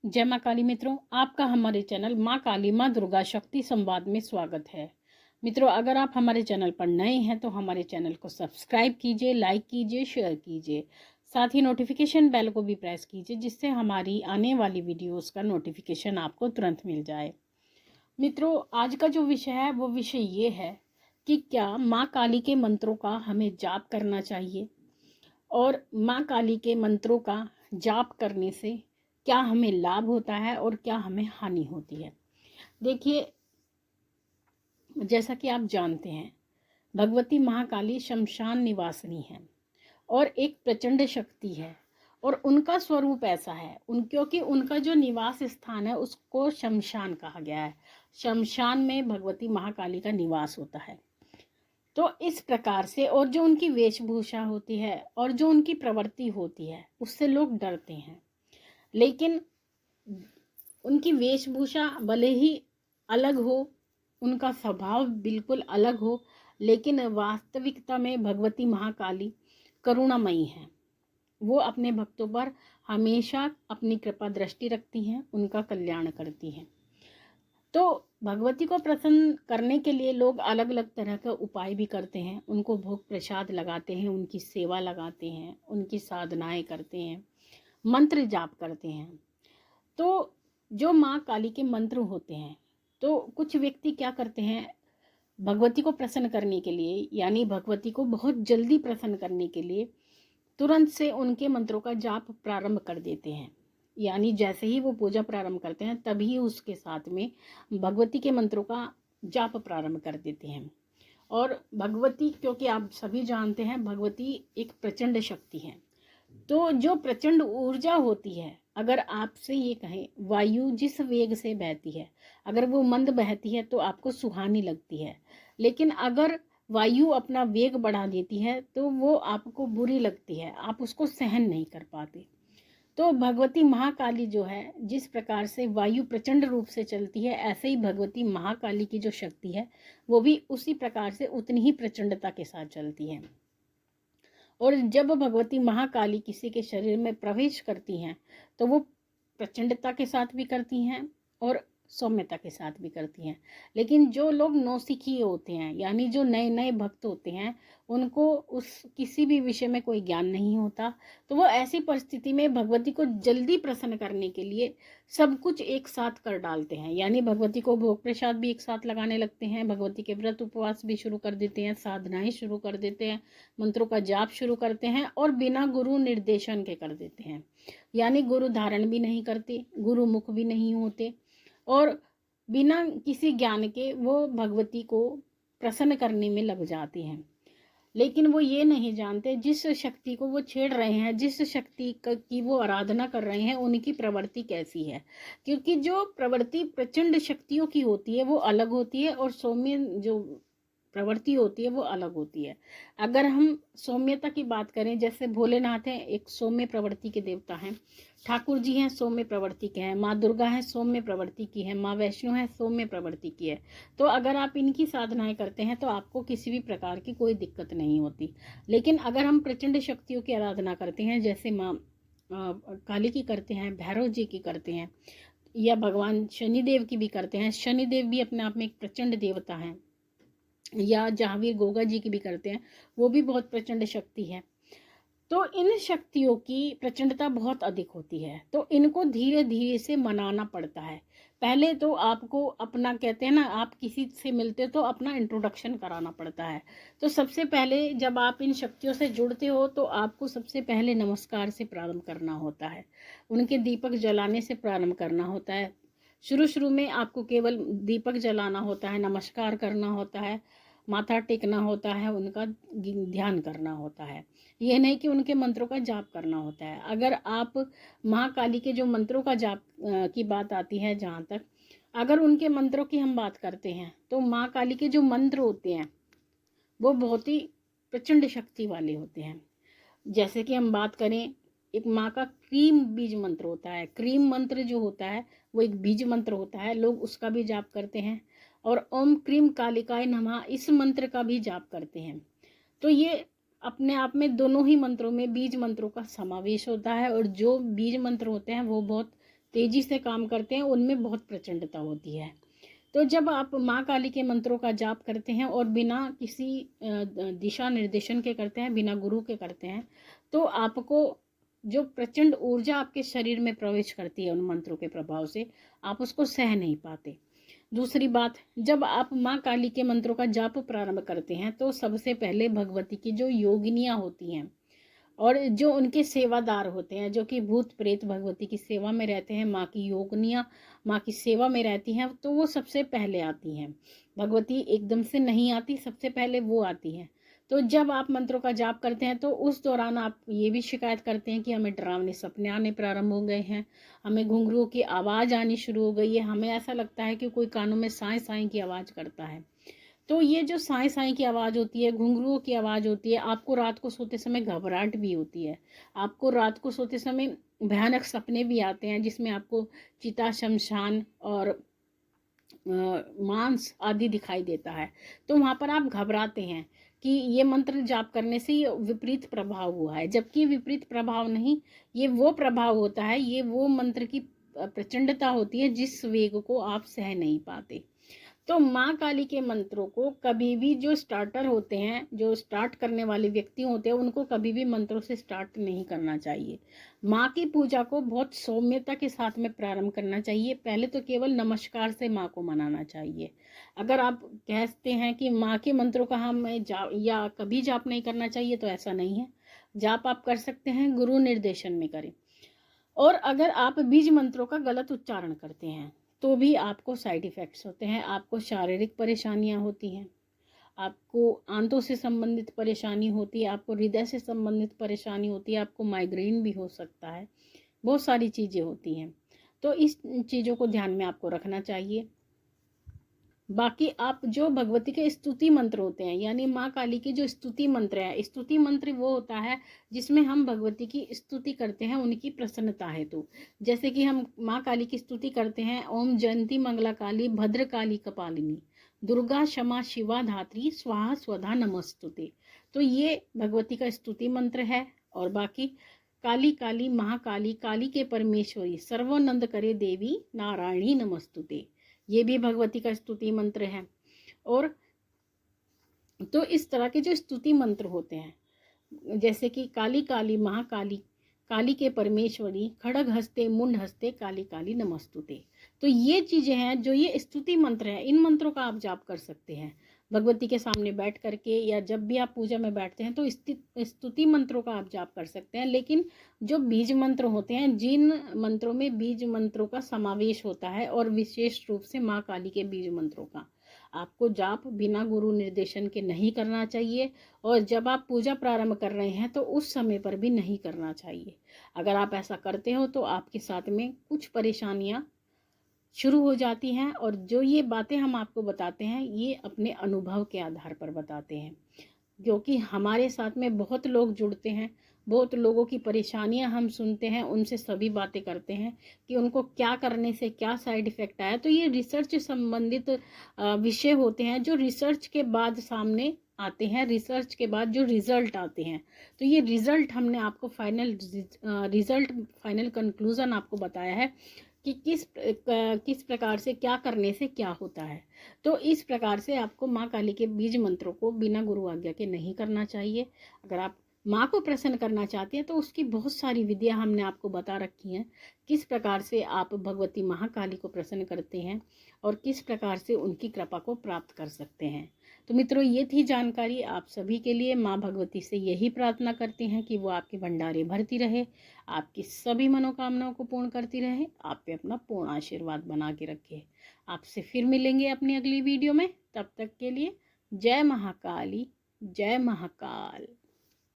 जय माँ काली मित्रों, आपका हमारे चैनल माँ काली माँ दुर्गा शक्ति संवाद में स्वागत है। मित्रों, अगर आप हमारे चैनल पर नए हैं तो हमारे चैनल को सब्सक्राइब कीजिए, लाइक कीजिए, शेयर कीजिए। साथ ही नोटिफिकेशन बेल को भी प्रेस कीजिए, जिससे हमारी आने वाली वीडियोस का नोटिफिकेशन आपको तुरंत मिल जाए। मित्रों, आज का जो विषय है वो विषय ये है कि क्या माँ काली के मंत्रों का हमें जाप करना चाहिए और माँ काली के मंत्रों का जाप करने से क्या हमें लाभ होता है और क्या हमें हानि होती है। देखिए, जैसा कि आप जानते हैं, भगवती महाकाली शमशान निवासिनी है और एक प्रचंड शक्ति है और उनका स्वरूप ऐसा है क्योंकि उनका जो निवास स्थान है उसको शमशान कहा गया है। शमशान में भगवती महाकाली का निवास होता है। तो इस प्रकार से, और जो उनकी वेशभूषा होती है और जो उनकी प्रवृत्ति होती है उससे लोग डरते हैं। लेकिन उनकी वेशभूषा भले ही अलग हो, उनका स्वभाव बिल्कुल अलग हो, लेकिन वास्तविकता में भगवती महाकाली करुणामयी हैं। वो अपने भक्तों पर हमेशा अपनी कृपा दृष्टि रखती हैं, उनका कल्याण करती हैं। तो भगवती को प्रसन्न करने के लिए लोग अलग अलग तरह का उपाय भी करते हैं। उनको भोग प्रसाद लगाते हैं, उनकी सेवा लगाते हैं, उनकी साधनाएं करते हैं, मंत्र जाप करते हैं। तो जो माँ काली के मंत्र होते हैं, तो कुछ व्यक्ति क्या करते हैं, भगवती को प्रसन्न करने के लिए, यानी भगवती को बहुत जल्दी प्रसन्न करने के लिए तुरंत से उनके मंत्रों का जाप प्रारंभ कर देते हैं। यानी जैसे ही वो पूजा प्रारंभ करते हैं तभी उसके साथ में भगवती के मंत्रों का जाप प्रारंभ कर देते हैं। और भगवती, क्योंकि आप सभी जानते हैं, भगवती एक प्रचंड शक्ति है। तो जो प्रचंड ऊर्जा होती है, अगर आपसे ये कहें, वायु जिस वेग से बहती है, अगर वो मंद बहती है तो आपको सुहानी लगती है, लेकिन अगर वायु अपना वेग बढ़ा देती है तो वो आपको बुरी लगती है, आप उसको सहन नहीं कर पाते। तो भगवती महाकाली जो है, जिस प्रकार से वायु प्रचंड रूप से चलती है, ऐसे ही भगवती महाकाली की जो शक्ति है वो भी उसी प्रकार से उतनी ही प्रचंडता के साथ चलती है। और जब भगवती महाकाली किसी के शरीर में प्रवेश करती हैं तो वो प्रचंडता के साथ भी करती हैं और सौम्यता के साथ भी करती हैं। लेकिन जो लोग नौसिखिए होते हैं, यानी जो नए नए भक्त होते हैं, उनको उस किसी भी विषय में कोई ज्ञान नहीं होता, तो वो ऐसी परिस्थिति में भगवती को जल्दी प्रसन्न करने के लिए सब कुछ एक साथ कर डालते हैं। यानी भगवती को भोग प्रसाद भी एक साथ लगाने लगते हैं, भगवती के व्रत उपवास भी शुरू कर देते हैं, साधनाएं शुरू कर देते हैं, मंत्रों का जाप शुरू करते हैं और बिना गुरु निर्देशन के कर देते हैं। यानी गुरु धारण भी नहीं करते, गुरु मुख भी नहीं होते और बिना किसी ज्ञान के वो भगवती को प्रसन्न करने में लग जाते हैं। लेकिन वो ये नहीं जानते जिस शक्ति को वो छेड़ रहे हैं, जिस शक्ति की वो आराधना कर रहे हैं, उनकी प्रवृत्ति कैसी है। क्योंकि जो प्रवृत्ति प्रचंड शक्तियों की होती है वो अलग होती है और सौम्य जो प्रवृत्ति होती है वो अलग होती है। अगर हम सौम्यता की बात करें, जैसे भोलेनाथ हैं, एक सौम्य प्रवृत्ति के देवता हैं, ठाकुर जी हैं, सौम्य प्रवृत्ति के हैं, माँ दुर्गा हैं, सौम्य प्रवृत्ति की है, माँ वैष्णो है, सौम्य प्रवृत्ति की है। तो अगर आप इनकी साधनाएं करते हैं तो आपको किसी भी प्रकार की कोई दिक्कत नहीं होती। लेकिन अगर हम प्रचंड शक्तियों की आराधना करते हैं, जैसे माँ काली की करते हैं, भैरव जी की करते हैं, या भगवान शनिदेव की भी करते हैं, शनिदेव भी अपने आप में एक प्रचंड देवता हैं, या जहांवीर गोगा जी की भी करते हैं, वो भी बहुत प्रचंड शक्ति है। तो इन शक्तियों की प्रचंडता बहुत अधिक होती है, तो इनको धीरे धीरे से मनाना पड़ता है। पहले तो आपको अपना, कहते हैं ना, आप किसी से मिलते तो अपना इंट्रोडक्शन कराना पड़ता है। तो सबसे पहले जब आप इन शक्तियों से जुड़ते हो तो आपको सबसे पहले नमस्कार से प्रारंभ करना होता है, उनके दीपक जलाने से प्रारंभ करना होता है। शुरू शुरू में आपको केवल दीपक जलाना होता है, नमस्कार करना होता है, माथा टेकना होता है, उनका ध्यान करना होता है। यह नहीं कि उनके मंत्रों का जाप करना होता है। अगर आप महाकाली के जो मंत्रों का जाप की बात आती है, जहाँ तक अगर उनके मंत्रों की हम बात करते हैं तो माँ काली के जो मंत्र होते हैं वो बहुत ही प्रचंड शक्ति वाले होते हैं। जैसे कि हम बात करें, एक माँ का क्रीम बीज मंत्र होता है। क्रीम मंत्र जो होता है वो एक बीज मंत्र होता है, लोग उसका भी जाप करते हैं। और ओम क्रीम कालिकाय नमः, इस मंत्र का भी जाप करते हैं। तो ये अपने आप में दोनों ही मंत्रों में बीज मंत्रों का समावेश होता है, और जो बीज मंत्र होते हैं वो बहुत तेज़ी से काम करते हैं, उनमें बहुत प्रचंडता होती है। तो जब आप माँ काली के मंत्रों का जाप करते हैं और बिना किसी दिशा निर्देशन के करते हैं, बिना गुरु के करते हैं, तो आपको जो प्रचंड ऊर्जा आपके शरीर में प्रवेश करती है उन मंत्रों के प्रभाव से, आप उसको सह नहीं पाते। दूसरी बात, जब आप माँ काली के मंत्रों का जाप प्रारंभ करते हैं तो सबसे पहले भगवती की जो योगिनियाँ होती हैं और जो उनके सेवादार होते हैं, जो कि भूत प्रेत भगवती की सेवा में रहते हैं, माँ की योगनियाँ माँ की सेवा में रहती हैं, तो वो सबसे पहले आती हैं। भगवती एकदम से नहीं आती, सबसे पहले वो आती हैं। तो जब आप मंत्रों का जाप करते हैं तो उस दौरान आप ये भी शिकायत करते हैं कि हमें डरावने सपने आने प्रारंभ हो गए हैं, हमें घुंघरूओं की आवाज़ आनी शुरू हो गई है, हमें ऐसा लगता है कि कोई कानों में साएं साएं की आवाज़ करता है। तो ये जो साएं साएं की आवाज़ होती है, घुंघरूओं की आवाज़ होती है, आपको रात को सोते समय घबराहट भी होती है, आपको रात को सोते समय भयानक सपने भी आते हैं जिसमें आपको चिता, शमशान और मांस आदि दिखाई देता है। तो वहाँ पर आप घबराते हैं कि ये मंत्र जाप करने से ये विपरीत प्रभाव हुआ है, जबकि विपरीत प्रभाव नहीं, ये वो प्रभाव होता है, ये वो मंत्र की प्रचंडता होती है जिस वेग को आप सह नहीं पाते। तो माँ काली के मंत्रों को कभी भी जो स्टार्टर होते हैं, जो स्टार्ट करने वाले व्यक्ति होते हैं, उनको कभी भी मंत्रों से स्टार्ट नहीं करना चाहिए। माँ की पूजा को बहुत सौम्यता के साथ में प्रारंभ करना चाहिए। पहले तो केवल नमस्कार से माँ को मनाना चाहिए। अगर आप कहते हैं कि माँ के मंत्रों का हमें जाप या कभी जाप नहीं करना चाहिए, तो ऐसा नहीं है। जाप आप कर सकते हैं, गुरु निर्देशन में करें। और अगर आप बीज मंत्रों का गलत उच्चारण करते हैं तो भी आपको साइड इफ़ेक्ट्स होते हैं, आपको शारीरिक परेशानियां होती हैं, आपको आंतों से संबंधित परेशानी होती है, आपको हृदय से संबंधित परेशानी होती है, आपको माइग्रेन भी हो सकता है, बहुत सारी चीज़ें होती हैं। तो इस चीज़ों को ध्यान में आपको रखना चाहिए। बाकी आप जो भगवती के स्तुति मंत्र होते हैं, यानी माँ काली के जो स्तुति मंत्र है, स्तुति मंत्र वो होता है जिसमें हम भगवती की स्तुति करते हैं उनकी प्रसन्नता हेतु। जैसे कि हम माँ काली की स्तुति करते हैं, ओम जयंती मंगला काली भद्र काली कपालिनी दुर्गा क्षमा शिवा धात्री स्वाहा स्वधा नमस्तुते। तो ये भगवती का स्तुति मंत्र है। और बाकी काली काली महाकाली काली के परमेश्वरी सर्वानंद करे देवी नारायणी नमस्तुते, ये भी भगवती का स्तुति मंत्र है। और तो इस तरह के जो स्तुति मंत्र होते हैं, जैसे कि काली काली महाकाली काली के परमेश्वरी खड़ग हस्ते मुंड हस्ते काली काली नमस्तुते, तो ये चीज़ें हैं जो ये स्तुति मंत्र हैं। इन मंत्रों का आप जाप कर सकते हैं भगवती के सामने बैठ करके, या जब भी आप पूजा में बैठते हैं तो स्तुति मंत्रों का आप जाप कर सकते हैं। लेकिन जो बीज मंत्र होते हैं, जिन मंत्रों में बीज मंत्रों का समावेश होता है और विशेष रूप से माँ काली के बीज मंत्रों का, आपको जाप बिना गुरु निर्देशन के नहीं करना चाहिए। और जब आप पूजा प्रारंभ कर रहे हैं तो उस समय पर भी नहीं करना चाहिए। अगर आप ऐसा करते हो तो आपके साथ में कुछ परेशानियां शुरू हो जाती हैं। और जो ये बातें हम आपको बताते हैं, ये अपने अनुभव के आधार पर बताते हैं, क्योंकि हमारे साथ में बहुत लोग जुड़ते हैं, बहुत लोगों की परेशानियां हम सुनते हैं, उनसे सभी बातें करते हैं कि उनको क्या करने से क्या साइड इफ़ेक्ट आया। तो ये रिसर्च संबंधित विषय होते हैं जो रिसर्च के बाद सामने आते हैं, रिसर्च के बाद जो रिज़ल्ट आते हैं। तो ये रिज़ल्ट हमने आपको फाइनल कंक्लूज़न आपको बताया है कि किस प्रकार से क्या करने से क्या होता है। तो इस प्रकार से आपको माँ काली के बीज मंत्रों को बिना गुरु आज्ञा के नहीं करना चाहिए। अगर आप माँ को प्रसन्न करना चाहते हैं तो उसकी बहुत सारी विधियाँ हमने आपको बता रखी हैं, किस प्रकार से आप भगवती महाकाली को प्रसन्न करते हैं और किस प्रकार से उनकी कृपा को प्राप्त कर सकते हैं। तो मित्रों, ये थी जानकारी आप सभी के लिए। माँ भगवती से यही प्रार्थना करते हैं कि वो आपके भंडारे भरती रहे, आपकी सभी मनोकामनाओं को पूर्ण करती रहे, आप पे अपना पूर्ण आशीर्वाद बना के रखे। आपसे फिर मिलेंगे अपनी अगली वीडियो में, तब तक के लिए जय महाकाली, जय महाकाल।